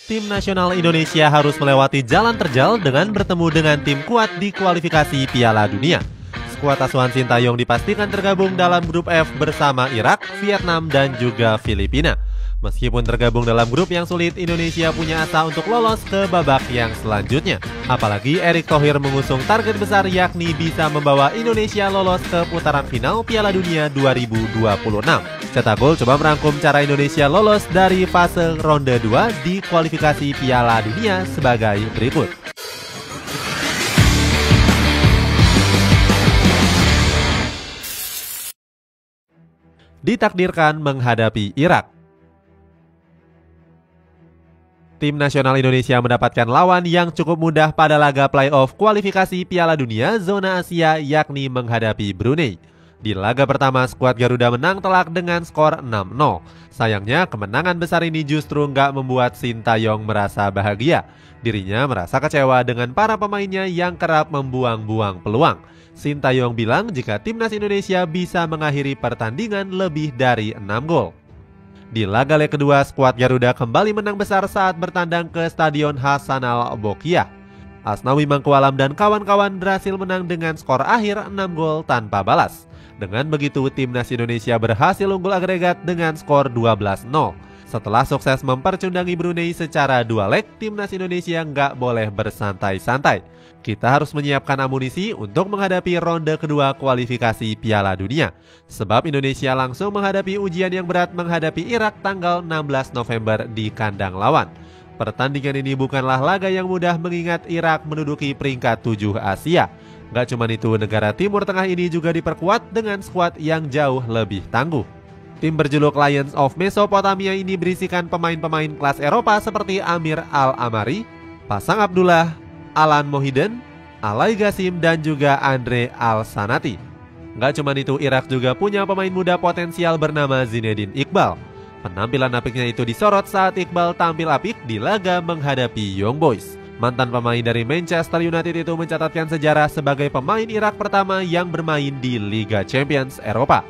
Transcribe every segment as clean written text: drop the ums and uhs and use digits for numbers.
Tim nasional Indonesia harus melewati jalan terjal dengan bertemu dengan tim kuat di kualifikasi Piala Dunia. Skuad asuhan Sintayong dipastikan tergabung dalam grup F bersama Irak, Vietnam, dan juga Filipina. Meskipun tergabung dalam grup yang sulit, Indonesia punya asa untuk lolos ke babak yang selanjutnya. Apalagi Erick Thohir mengusung target besar yakni bisa membawa Indonesia lolos ke putaran final Piala Dunia 2026. Cetak Gol coba merangkum cara Indonesia lolos dari fase ronde 2 di kualifikasi Piala Dunia sebagai berikut. Ditakdirkan menghadapi Irak. Tim nasional Indonesia mendapatkan lawan yang cukup mudah pada laga playoff kualifikasi Piala Dunia zona Asia yakni menghadapi Brunei. Di laga pertama, skuad Garuda menang telak dengan skor 6-0. Sayangnya, kemenangan besar ini justru nggak membuat Sintayong merasa bahagia. Dirinya merasa kecewa dengan para pemainnya yang kerap membuang-buang peluang. Sintayong bilang jika timnas Indonesia bisa mengakhiri pertandingan lebih dari 6 gol. Di laga leg kedua, skuad Garuda kembali menang besar saat bertandang ke Stadion Hasanal Bolkiah. Asnawi Mangkualam dan kawan-kawan berhasil menang dengan skor akhir 6 gol tanpa balas. Dengan begitu, timnas Indonesia berhasil unggul agregat dengan skor 12-0. Setelah sukses mempercundangi Brunei secara 2 leg, timnas Indonesia nggak boleh bersantai-santai. Kita harus menyiapkan amunisi untuk menghadapi ronde kedua kualifikasi Piala Dunia. Sebab Indonesia langsung menghadapi ujian yang berat menghadapi Irak tanggal 16 November di kandang lawan. Pertandingan ini bukanlah laga yang mudah mengingat Irak menduduki peringkat 7 Asia. Gak cuma itu, negara Timur Tengah ini juga diperkuat dengan skuad yang jauh lebih tangguh. Tim berjuluk Lions of Mesopotamia ini berisikan pemain-pemain kelas Eropa seperti Amir Al-Amari, Pasang Abdullah, Alan Mohiden, Alai Gasim, dan juga Andre Al-Sanati. Gak cuma itu, Irak juga punya pemain muda potensial bernama Zinedine Iqbal. Penampilan apiknya itu disorot saat Iqbal tampil apik di laga menghadapi Young Boys. Mantan pemain dari Manchester United itu mencatatkan sejarah sebagai pemain Irak pertama yang bermain di Liga Champions Eropa.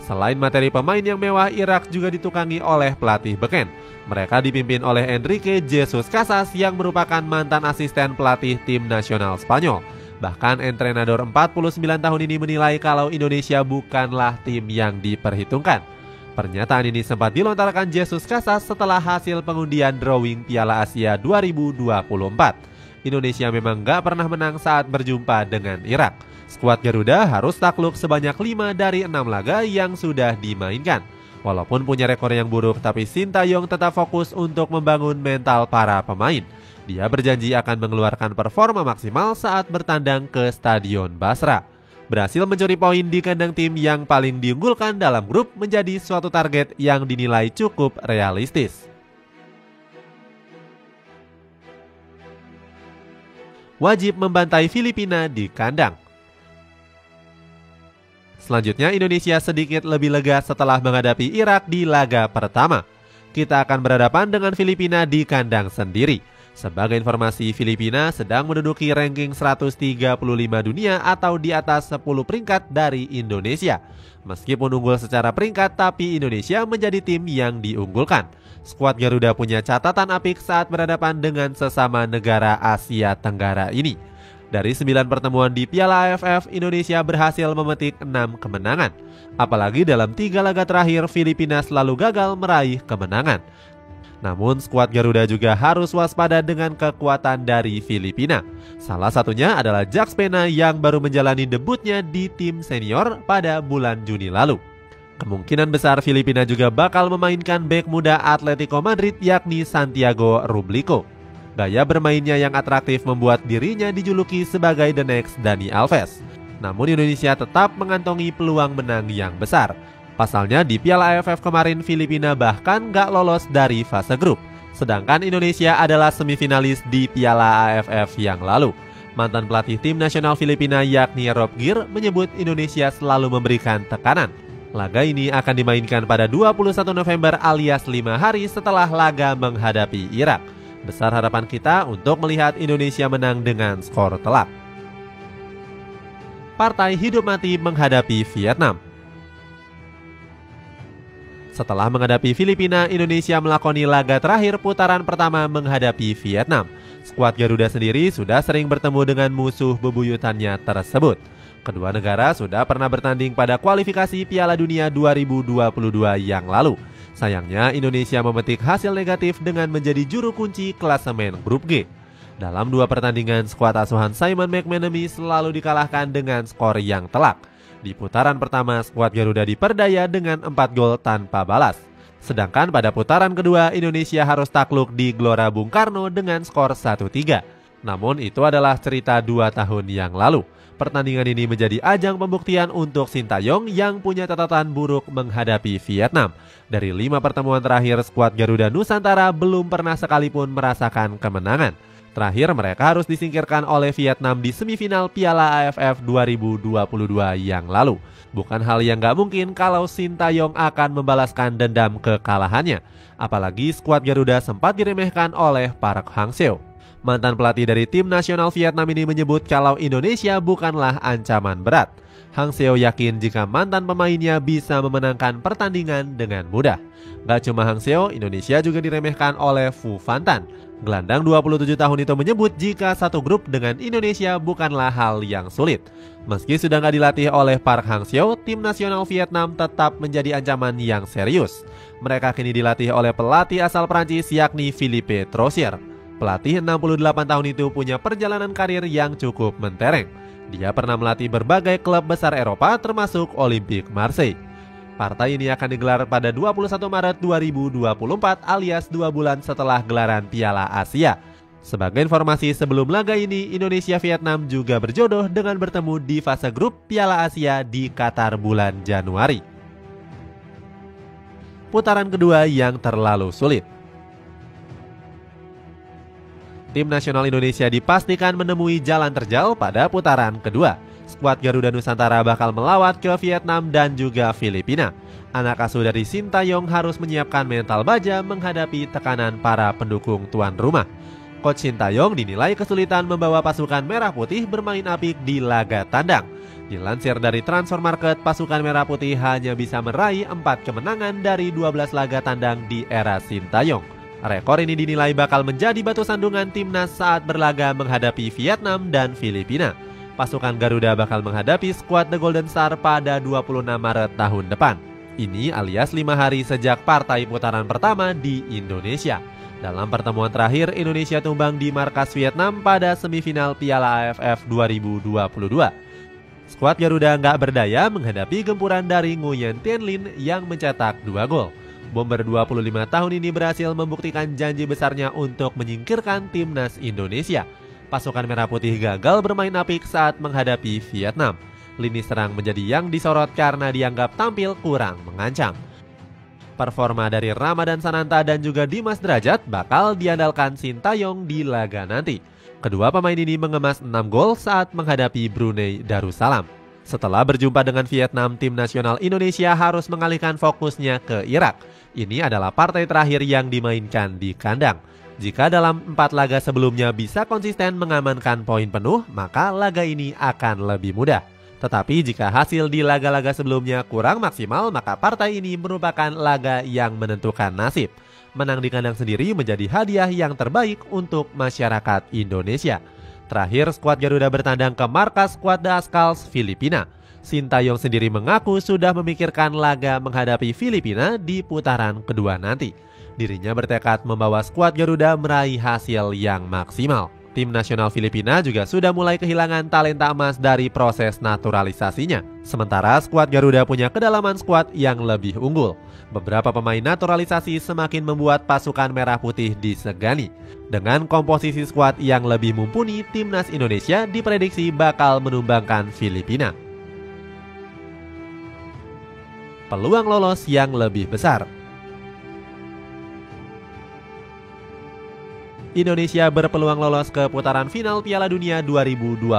Selain materi pemain yang mewah, Irak juga ditukangi oleh pelatih beken. Mereka dipimpin oleh Enrique Jesus Casas yang merupakan mantan asisten pelatih tim nasional Spanyol. Bahkan entrenador 49 tahun ini menilai kalau Indonesia bukanlah tim yang diperhitungkan. Pernyataan ini sempat dilontarkan Jesus Casas setelah hasil pengundian drawing Piala Asia 2024. Indonesia memang gak pernah menang saat berjumpa dengan Irak. Skuad Garuda harus takluk sebanyak 5 dari 6 laga yang sudah dimainkan. Walaupun punya rekor yang buruk, tapi Sintayong tetap fokus untuk membangun mental para pemain. Dia berjanji akan mengeluarkan performa maksimal saat bertandang ke Stadion Basra. Berhasil mencuri poin di kandang tim yang paling diunggulkan dalam grup menjadi suatu target yang dinilai cukup realistis. Wajib membantai Filipina di kandang. Selanjutnya, Indonesia sedikit lebih lega setelah menghadapi Irak di laga pertama. Kita akan berhadapan dengan Filipina di kandang sendiri. Sebagai informasi, Filipina sedang menduduki ranking 135 dunia atau di atas 10 peringkat dari Indonesia. Meskipun unggul secara peringkat, tapi Indonesia menjadi tim yang diunggulkan. Skuad Garuda punya catatan apik saat berhadapan dengan sesama negara Asia Tenggara ini. Dari 9 pertemuan di Piala AFF, Indonesia berhasil memetik 6 kemenangan. Apalagi dalam 3 laga terakhir, Filipina selalu gagal meraih kemenangan. Namun skuad Garuda juga harus waspada dengan kekuatan dari Filipina. Salah satunya adalah Jax Pena yang baru menjalani debutnya di tim senior pada bulan Juni lalu. Kemungkinan besar Filipina juga bakal memainkan bek muda Atletico Madrid yakni Santiago Rublico. Gaya bermainnya yang atraktif membuat dirinya dijuluki sebagai the next Dani Alves. Namun Indonesia tetap mengantongi peluang menang yang besar. Pasalnya di Piala AFF kemarin Filipina bahkan gak lolos dari fase grup. Sedangkan Indonesia adalah semifinalis di Piala AFF yang lalu. Mantan pelatih tim nasional Filipina yakni Rob Gir menyebut Indonesia selalu memberikan tekanan. Laga ini akan dimainkan pada 21 November alias 5 hari setelah laga menghadapi Irak. Besar harapan kita untuk melihat Indonesia menang dengan skor telak. Partai hidup mati menghadapi Vietnam. Setelah menghadapi Filipina, Indonesia melakoni laga terakhir putaran pertama menghadapi Vietnam. Skuad Garuda sendiri sudah sering bertemu dengan musuh bebuyutannya tersebut. Kedua negara sudah pernah bertanding pada kualifikasi Piala Dunia 2022 yang lalu. Sayangnya Indonesia memetik hasil negatif dengan menjadi juru kunci klasemen grup G. Dalam dua pertandingan, skuad asuhan Simon McManamy selalu dikalahkan dengan skor yang telak. Di putaran pertama, skuad Garuda diperdaya dengan 4 gol tanpa balas. Sedangkan pada putaran kedua, Indonesia harus takluk di Gelora Bung Karno dengan skor 1-3. Namun itu adalah cerita 2 tahun yang lalu. Pertandingan ini menjadi ajang pembuktian untuk Sintayong yang punya catatan buruk menghadapi Vietnam. Dari 5 pertemuan terakhir, skuad Garuda Nusantara belum pernah sekalipun merasakan kemenangan. Terakhir mereka harus disingkirkan oleh Vietnam di semifinal Piala AFF 2022 yang lalu. Bukan hal yang gak mungkin kalau Sintayong akan membalaskan dendam kekalahannya. Apalagi skuad Garuda sempat diremehkan oleh Park Hang-seo. Mantan pelatih dari tim nasional Vietnam ini menyebut kalau Indonesia bukanlah ancaman berat. Hang-seo yakin jika mantan pemainnya bisa memenangkan pertandingan dengan mudah. Gak cuma Hang-seo, Indonesia juga diremehkan oleh Phu Van Tan. Gelandang 27 tahun itu menyebut jika satu grup dengan Indonesia bukanlah hal yang sulit. Meski sudah gak dilatih oleh Park Hang-seo, tim nasional Vietnam tetap menjadi ancaman yang serius. Mereka kini dilatih oleh pelatih asal Prancis yakni Philippe Troussier. Pelatih 68 tahun itu punya perjalanan karir yang cukup mentereng. Dia pernah melatih berbagai klub besar Eropa termasuk Olympique Marseille. Partai ini akan digelar pada 21 Maret 2024 alias 2 bulan setelah gelaran Piala Asia. Sebagai informasi, sebelum laga ini, Indonesia-Vietnam juga berjodoh dengan bertemu di fase grup Piala Asia di Qatar bulan Januari. Putaran kedua yang terlalu sulit. Tim nasional Indonesia dipastikan menemui jalan terjal pada putaran kedua. Skuad Garuda Nusantara bakal melawat ke Vietnam dan juga Filipina. Anak asuh dari Sintayong harus menyiapkan mental baja menghadapi tekanan para pendukung tuan rumah. Coach Sintayong dinilai kesulitan membawa pasukan merah putih bermain apik di laga tandang. Dilansir dari Transfermarkt, pasukan merah putih hanya bisa meraih 4 kemenangan dari 12 laga tandang di era Sintayong. Rekor ini dinilai bakal menjadi batu sandungan timnas saat berlaga menghadapi Vietnam dan Filipina. Pasukan Garuda bakal menghadapi skuad The Golden Star pada 26 Maret tahun depan. Ini alias 5 hari sejak partai putaran pertama di Indonesia. Dalam pertemuan terakhir, Indonesia tumbang di markas Vietnam pada semifinal Piala AFF 2022. Skuad Garuda nggak berdaya menghadapi gempuran dari Nguyen Thanh Linh yang mencetak 2 gol. Bomber 25 tahun ini berhasil membuktikan janji besarnya untuk menyingkirkan timnas Indonesia. Pasukan merah putih gagal bermain apik saat menghadapi Vietnam. Lini serang menjadi yang disorot karena dianggap tampil kurang mengancam. Performa dari Ramadan Sananta dan juga Dimas Derajat bakal diandalkan Sintayong di laga nanti. Kedua pemain ini mengemas 6 gol saat menghadapi Brunei Darussalam. Setelah berjumpa dengan Vietnam, tim nasional Indonesia harus mengalihkan fokusnya ke Irak. Ini adalah partai terakhir yang dimainkan di kandang. Jika dalam 4 laga sebelumnya bisa konsisten mengamankan poin penuh, maka laga ini akan lebih mudah. Tetapi jika hasil di laga-laga sebelumnya kurang maksimal, maka partai ini merupakan laga yang menentukan nasib. Menang di kandang sendiri menjadi hadiah yang terbaik untuk masyarakat Indonesia. Terakhir, skuad Garuda bertandang ke markas skuad The Ascals, Filipina. Sintayong sendiri mengaku sudah memikirkan laga menghadapi Filipina di putaran kedua nanti. Dirinya bertekad membawa skuad Garuda meraih hasil yang maksimal. Tim nasional Filipina juga sudah mulai kehilangan talenta emas dari proses naturalisasinya. Sementara skuad Garuda punya kedalaman skuad yang lebih unggul. Beberapa pemain naturalisasi semakin membuat pasukan merah putih disegani. Dengan komposisi skuad yang lebih mumpuni, timnas Indonesia diprediksi bakal menumbangkan Filipina. Peluang lolos yang lebih besar. Indonesia berpeluang lolos ke putaran final Piala Dunia 2026.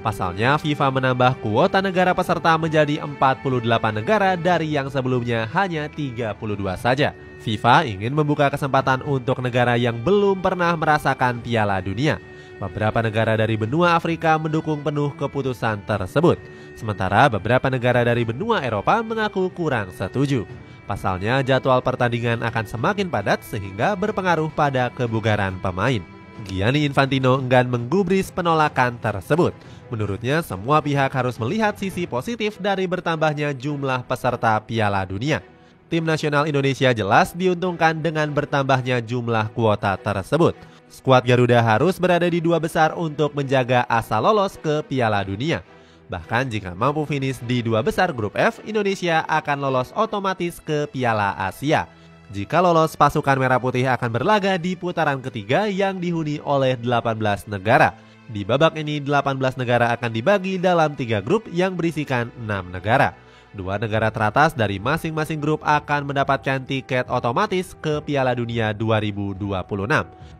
Pasalnya, FIFA menambah kuota negara peserta menjadi 48 negara dari yang sebelumnya hanya 32 saja. FIFA ingin membuka kesempatan untuk negara yang belum pernah merasakan Piala Dunia. Beberapa negara dari benua Afrika mendukung penuh keputusan tersebut, sementara beberapa negara dari benua Eropa mengaku kurang setuju. Pasalnya, jadwal pertandingan akan semakin padat sehingga berpengaruh pada kebugaran pemain. Gianni Infantino enggan menggubris penolakan tersebut. Menurutnya, semua pihak harus melihat sisi positif dari bertambahnya jumlah peserta Piala Dunia. Tim nasional Indonesia jelas diuntungkan dengan bertambahnya jumlah kuota tersebut. Skuad Garuda harus berada di dua besar untuk menjaga asa lolos ke Piala Dunia. Bahkan jika mampu finish di dua besar grup F, Indonesia akan lolos otomatis ke Piala Asia. Jika lolos, pasukan Merah Putih akan berlaga di putaran ketiga yang dihuni oleh 18 negara. Di babak ini 18 negara akan dibagi dalam 3 grup yang berisikan 6 negara. 2 negara teratas dari masing-masing grup akan mendapatkan tiket otomatis ke Piala Dunia 2026.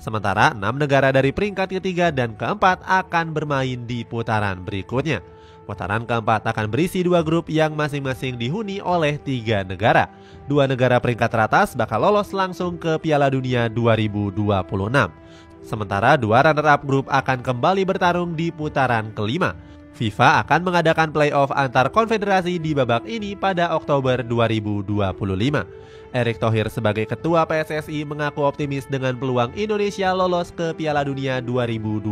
Sementara 6 negara dari peringkat ketiga dan keempat akan bermain di putaran berikutnya. Putaran keempat akan berisi 2 grup yang masing-masing dihuni oleh 3 negara. 2 negara peringkat teratas bakal lolos langsung ke Piala Dunia 2026. Sementara 2 runner-up grup akan kembali bertarung di putaran kelima. FIFA akan mengadakan play-off antar konfederasi di babak ini pada Oktober 2025. Erick Thohir sebagai ketua PSSI mengaku optimis dengan peluang Indonesia lolos ke Piala Dunia 2026.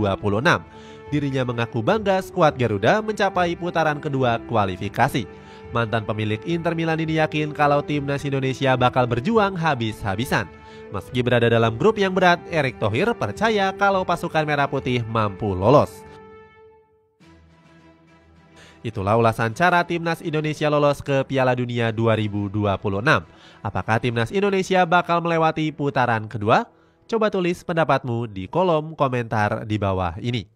Dirinya mengaku bangga skuad Garuda mencapai putaran kedua kualifikasi. Mantan pemilik Inter Milan ini yakin kalau timnas Indonesia bakal berjuang habis-habisan. Meski berada dalam grup yang berat, Erick Thohir percaya kalau pasukan Merah Putih mampu lolos. Itulah ulasan cara timnas Indonesia lolos ke Piala Dunia 2026. Apakah timnas Indonesia bakal melewati putaran kedua? Coba tulis pendapatmu di kolom komentar di bawah ini.